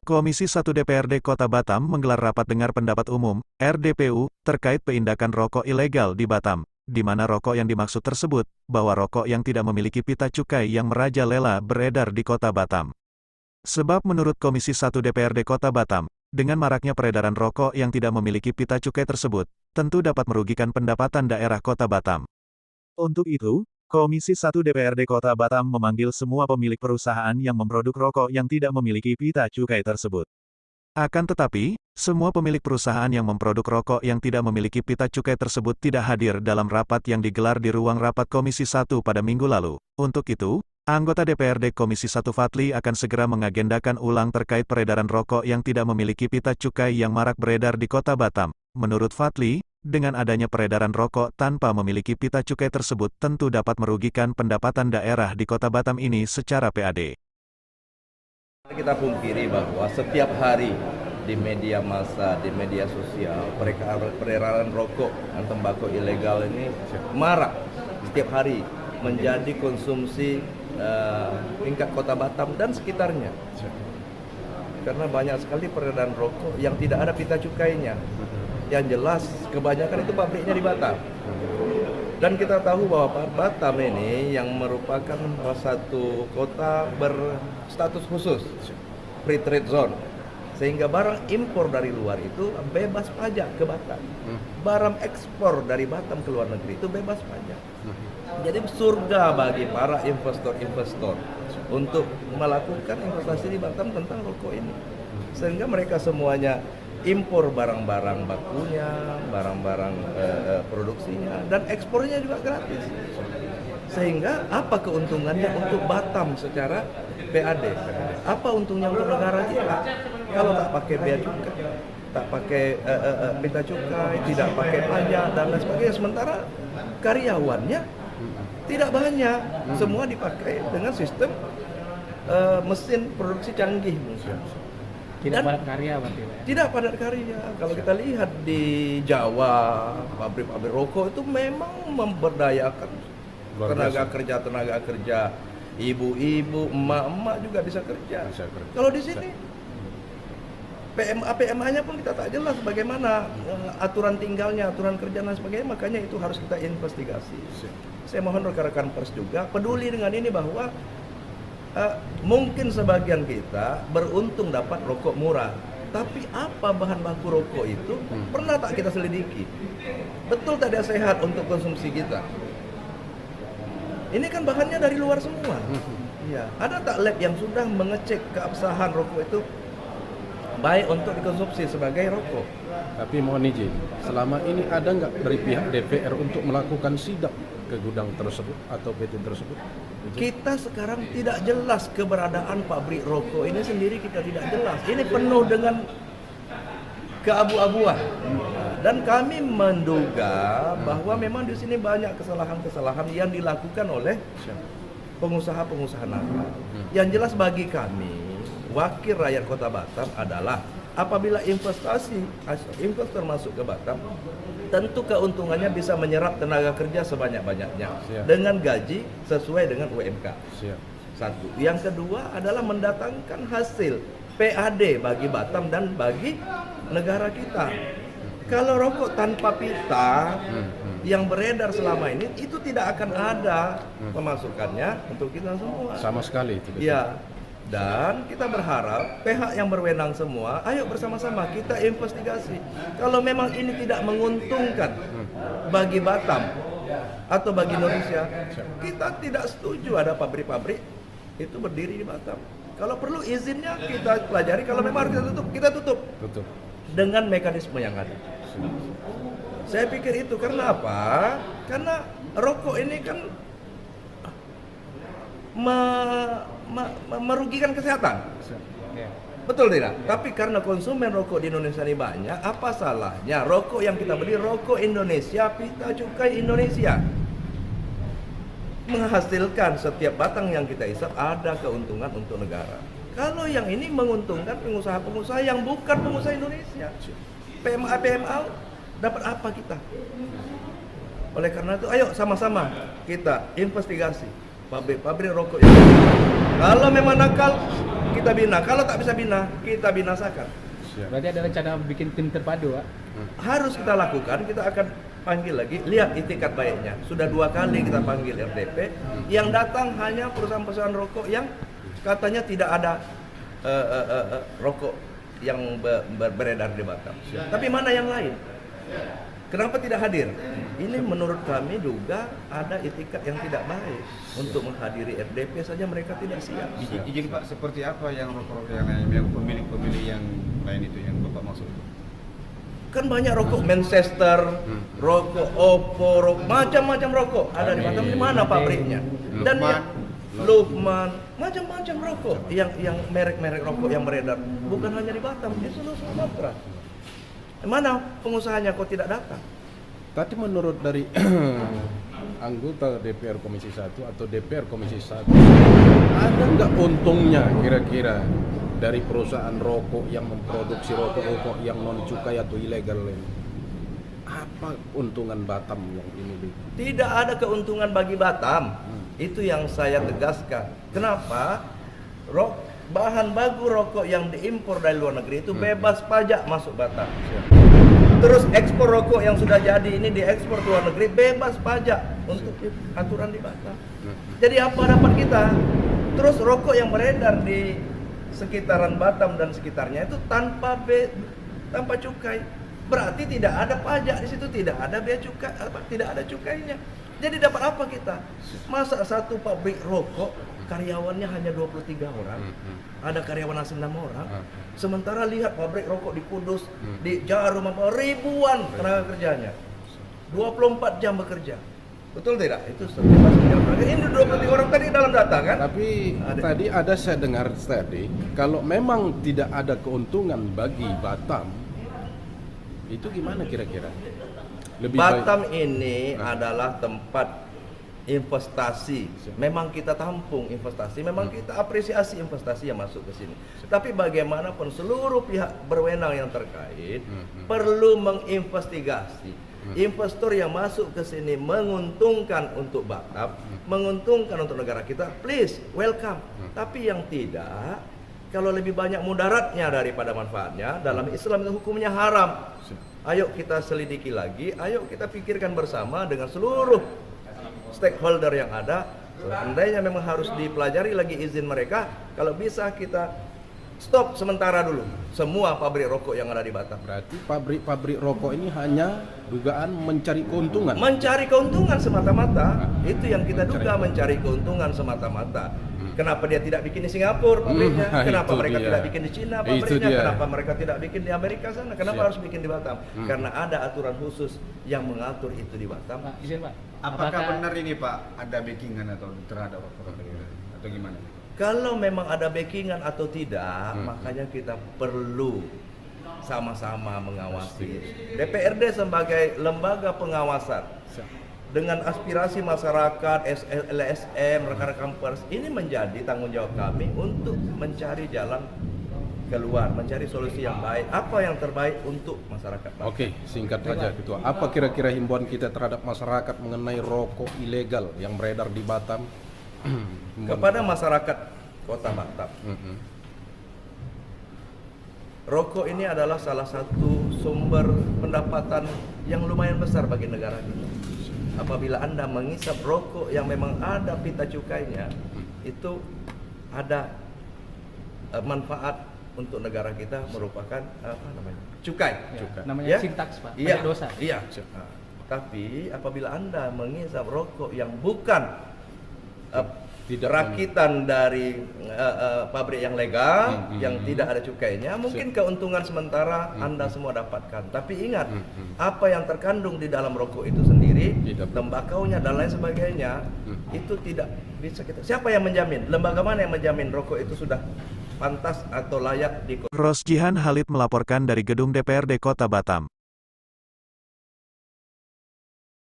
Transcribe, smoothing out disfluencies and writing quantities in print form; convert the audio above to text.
Komisi 1 DPRD Kota Batam menggelar rapat dengar pendapat umum, RDPU, terkait peindakan rokok ilegal di Batam, di mana rokok yang dimaksud tersebut, bahwa rokok yang tidak memiliki pita cukai yang merajalela beredar di Kota Batam. Sebab menurut Komisi 1 DPRD Kota Batam, dengan maraknya peredaran rokok yang tidak memiliki pita cukai tersebut, tentu dapat merugikan pendapatan daerah Kota Batam. Untuk itu, Komisi 1 DPRD Kota Batam memanggil semua pemilik perusahaan yang memproduk rokok yang tidak memiliki pita cukai tersebut. Akan tetapi, semua pemilik perusahaan yang memproduk rokok yang tidak memiliki pita cukai tersebut tidak hadir dalam rapat yang digelar di ruang rapat Komisi 1 pada minggu lalu. Untuk itu, anggota DPRD Komisi 1 Fadli akan segera mengagendakan ulang terkait peredaran rokok yang tidak memiliki pita cukai yang marak beredar di Kota Batam. Menurut Fadli, dengan adanya peredaran rokok tanpa memiliki pita cukai tersebut tentu dapat merugikan pendapatan daerah di Kota Batam ini secara PAD. Kita pungkiri bahwa setiap hari di media massa, di media sosial, peredaran rokok dan tembakau ilegal ini marak setiap hari menjadi konsumsi tingkat Kota Batam dan sekitarnya. Karena banyak sekali peredaran rokok yang tidak ada pita cukainya. Yang jelas kebanyakan itu pabriknya di Batam. Dan kita tahu bahwa Batam ini yang merupakan salah satu kota berstatus khusus, free trade zone. Sehingga barang impor dari luar itu bebas pajak ke Batam. Barang ekspor dari Batam ke luar negeri itu bebas pajak. Jadi surga bagi para investor-investor untuk melakukan investasi di Batam tentang rokok ini. Sehingga mereka semuanya impor barang-barang bakunya, barang-barang produksinya, dan ekspornya juga gratis. Sehingga apa keuntungannya untuk Batam secara PAD? Apa untungnya untuk negara kita? Kalau tak pakai bea cukai, tak pakai pita cukai, tidak pakai pajak dan lain sebagainya. Sementara karyawannya tidak banyak, semua dipakai dengan sistem mesin produksi canggih. Tidak padat karya berarti Pak? Tidak padat karya. Kalau kita lihat di Jawa, pabrik-pabrik rokok itu memang memberdayakan tenaga kerja, ibu-ibu, emak-emak juga bisa kerja. Kalau di sini PMA-nya pun kita tak jelas bagaimana aturan tinggalnya, aturan kerja dan sebagainya, makanya itu harus kita investigasi. Saya mohon rekan-rekan pers juga peduli dengan ini bahwa mungkin sebagian kita beruntung dapat rokok murah, tapi apa bahan baku rokok itu pernah tak kita selidiki? Betul tak dia sehat untuk konsumsi kita? Ini kan bahannya dari luar semua. Ya, ada tak lab yang sudah mengecek keabsahan rokok itu baik untuk dikonsumsi sebagai rokok? Tapi mohon izin, selama ini ada nggak dari pihak DPR untuk melakukan sidak ke gudang tersebut atau PT tersebut? Kita sekarang tidak jelas keberadaan pabrik rokok ini sendiri, kita tidak jelas. Ini penuh dengan keabu-abuan. Dan kami menduga bahwa memang di sini banyak kesalahan-kesalahan yang dilakukan oleh pengusaha-pengusaha nakal. Yang jelas bagi kami, wakil rakyat Kota Batam adalah apabila investor masuk ke Batam, tentu keuntungannya bisa menyerap tenaga kerja sebanyak-banyaknya dengan gaji sesuai dengan UMK. Satu. Yang kedua adalah mendatangkan hasil PAD bagi Batam dan bagi negara kita. Kalau rokok tanpa pita yang beredar selama ini, itu tidak akan ada pemasukannya untuk kita semua. Sama sekali itu. Ya. Dan kita berharap pihak yang berwenang semua, ayo bersama-sama kita investigasi. Kalau memang ini tidak menguntungkan bagi Batam atau bagi Indonesia, kita tidak setuju ada pabrik-pabrik itu berdiri di Batam. Kalau perlu izinnya kita pelajari, kalau memang harus kita tutup. Dengan mekanisme yang ada. Saya pikir itu karena apa? Karena rokok ini kan merugikan kesehatan. Betul tidak? Tapi karena konsumen rokok di Indonesia ini banyak, apa salahnya rokok yang kita beli rokok Indonesia, pita cukai Indonesia, menghasilkan setiap batang yang kita isap ada keuntungan untuk negara. Kalau yang ini menguntungkan pengusaha-pengusaha yang bukan pengusaha Indonesia, PMA dapat apa kita? Oleh karena itu, ayo sama-sama kita investigasi pabrik rokok yang kalau memang nakal, kita bina. Kalau tak bisa bina, kita binasakan. Berarti ada rencana bikin tim terpadu, Pak? Harus kita lakukan, kita akan panggil lagi, lihat itikat baiknya. Sudah 2 kali kita panggil RDP, yang datang hanya perusahaan-perusahaan rokok yang katanya tidak ada rokok yang beredar di Batam. Tapi mana yang lain? Kenapa tidak hadir? Ini menurut kami juga ada itikat yang tidak baik untuk menghadiri RDP saja mereka tidak siap. Izin Pak, seperti apa yang rokok yang lain, yang pemilik-pemilik yang lain itu yang Bapak maksud? Kan banyak rokok Manchester, rokok Oppo, macam-macam rokok ada di Batam. Di mana pabriknya? Dan Lukman, macam-macam rokok yang merek-merek rokok yang beredar bukan hanya di Batam, di seluruh Sumatera. Mana pengusahanya kok tidak datang? Tadi menurut dari anggota DPR Komisi 1 atau DPR Komisi 1, ada nggak untungnya kira-kira dari perusahaan rokok yang memproduksi rokok-rokok yang non cukai atau ilegal ini? Apa keuntungan Batam yang ini? Tidak ada keuntungan bagi Batam. Itu yang saya tegaskan. Kenapa? Bahan baku rokok yang diimpor dari luar negeri itu bebas pajak masuk Batam. Terus ekspor rokok yang sudah jadi ini diekspor ke luar negeri bebas pajak untuk aturan di Batam. Jadi apa dapat kita? Terus rokok yang beredar di sekitaran Batam dan sekitarnya itu tanpa cukai. Berarti tidak ada pajak di situ, tidak ada bea cukai, tidak ada cukainya. Jadi dapat apa kita? Masa satu pabrik rokok karyawannya hanya 23 orang, ada karyawan asing 6 orang. Sementara lihat pabrik rokok di Kudus, di Jarum, ribuan tenaga kerjanya, 24 jam bekerja. Betul tidak? Itu bebas jam kerja. Ini 23 orang tadi dalam data kan? Tapi tadi ada saya dengar tadi, kalau memang tidak ada keuntungan bagi Batam, itu gimana kira-kira? Batam ini adalah tempat investasi. Memang kita tampung investasi, memang kita apresiasi investasi yang masuk ke sini. Tapi bagaimanapun seluruh pihak berwenang yang terkait perlu menginvestigasi. Investor yang masuk ke sini menguntungkan untuk Batam, menguntungkan untuk negara kita, please welcome. Tapi yang tidak, kalau lebih banyak mudaratnya daripada manfaatnya, dalam Islam itu hukumnya haram. Ayo kita selidiki lagi, ayo kita pikirkan bersama dengan seluruh stakeholder yang ada. Seandainya memang harus dipelajari lagi izin mereka, kalau bisa kita stop sementara dulu semua pabrik rokok yang ada di Batam. Berarti pabrik-pabrik rokok ini hanya dugaan mencari keuntungan. Mencari keuntungan semata-mata. Itu yang kita duga, mencari keuntungan semata-mata. Kenapa dia tidak bikin di Singapura pabriknya? Kenapa mereka tidak bikin di Cina pabriknya? Kenapa mereka tidak bikin di Amerika sana? Kenapa harus bikin di Batam? Karena ada aturan khusus yang mengatur itu di Batam. Pak, izin Pak. Apakah benar ini Pak ada backingan atau terhadap atau gimana? Kalau memang ada backingan atau tidak, makanya kita perlu sama-sama mengawasi. DPRD sebagai lembaga pengawasan dengan aspirasi masyarakat, LSM, rekan-rekan pers, ini menjadi tanggung jawab kami untuk mencari jalan keluar, mencari solusi yang baik, apa yang terbaik untuk masyarakat. Oke, singkat saja Ketua. Apa kira-kira himbauan kita terhadap masyarakat mengenai rokok ilegal yang beredar di Batam? Kepada masyarakat Kota Batam, rokok ini adalah salah satu sumber pendapatan yang lumayan besar bagi negara kita. Apabila Anda mengisap rokok yang memang ada pita cukainya, itu ada manfaat untuk negara kita, merupakan apa namanya? Cukai. Namanya sintaks, Pak. Iya. Dosa. Iya. Tapi apabila Anda mengisap rokok yang bukan tidak rakitan dari pabrik yang legal, yang tidak ada cukainya, mungkin keuntungan sementara Anda semua dapatkan. Tapi ingat, apa yang terkandung di dalam rokok itu sendiri, tembakaunya dan lain sebagainya, itu tidak bisa kita. Siapa yang menjamin? Lembaga mana yang menjamin rokok itu sudah pantas atau layak di Rosjihan Halid melaporkan dari Gedung DPRD Kota Batam.